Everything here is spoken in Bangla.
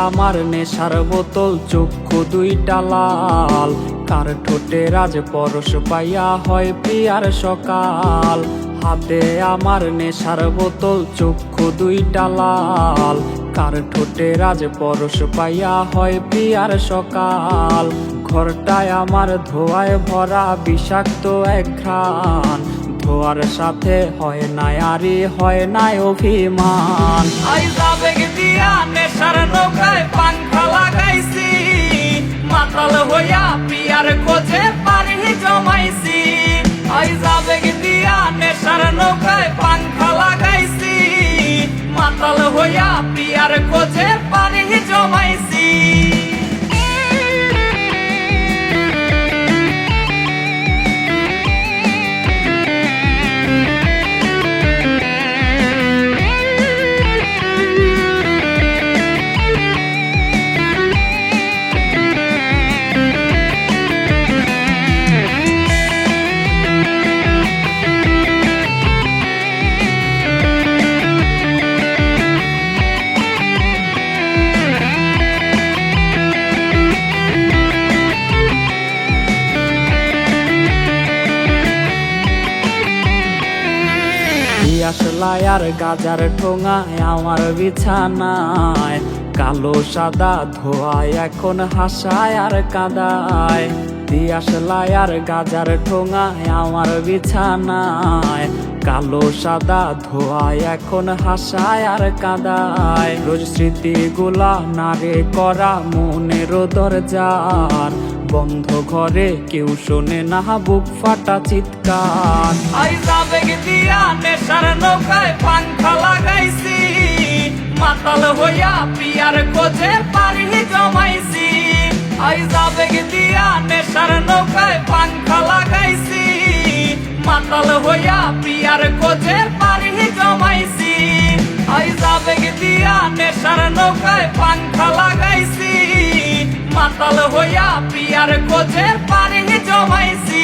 আমার নেশার বোতল, চক্ষু দুইটা লাল। কার ঠোঁটে রাজ পরশ পাইয়া হয় প্রিয়ার সকাল। হাতে আমার নেশার বোতল, চক্ষু দুইটা লাল। কার ঠোঁটে রাজ পরশ পাইয়া হয় প্রিয়ার সকাল। ঘরটায় আমার ধোঁয়ায় ভরা বিষাক্ত এক ঘ্রাণ। ধোয়ার সাথে হয় নাই আরি, হয় নাই অভিমান। আবেগ দিয়া নেশার নৌকায় পাংখা লাগাইছি, মাতাল হইয়া প্রিয়ার খোঁজে পানি জমাইছি। আবেগ দিয়া নেশার নৌকায় পাংখা লাগাইছি, মাতাল হইয়া প্রিয়ার খোঁজে পানি জমাইছি। আসলাই আর গাজার ঠোঙায় আমার বিছানায়, কালো সাদা ধোয়ায় এখন হাসায় আর কাদায়। দিয়াশলাই আর গাজার ঠোঙায় আমার বিছানায়, কালো সাদা ধোয়ায় এখন হাসায় আর কাদায়। রোজ স্মৃতিগুলা নারে করা মনের দরজার, বন্ধ ঘরে কেউ শোনে না বুক ফাটা চিৎকার। আবেগ দিয়া নেশার নৌকায় পাংখা লাগাইছি, মাতাল হইয়া প্রিয়ার খোঁজে পানি জমাইছি। আবেগ দিয়া নেশার নৌকায় পাংখা লাগাইছি, মাতাল হইয়া প্রিয়ার খোঁজে পানি জমাইছি। আবেগ দিয়া নেশার নৌকায় পাংখা লাগাইছি, মাতাল হইয়া প্রিয়ার খোঁজে পানি জমাইছি।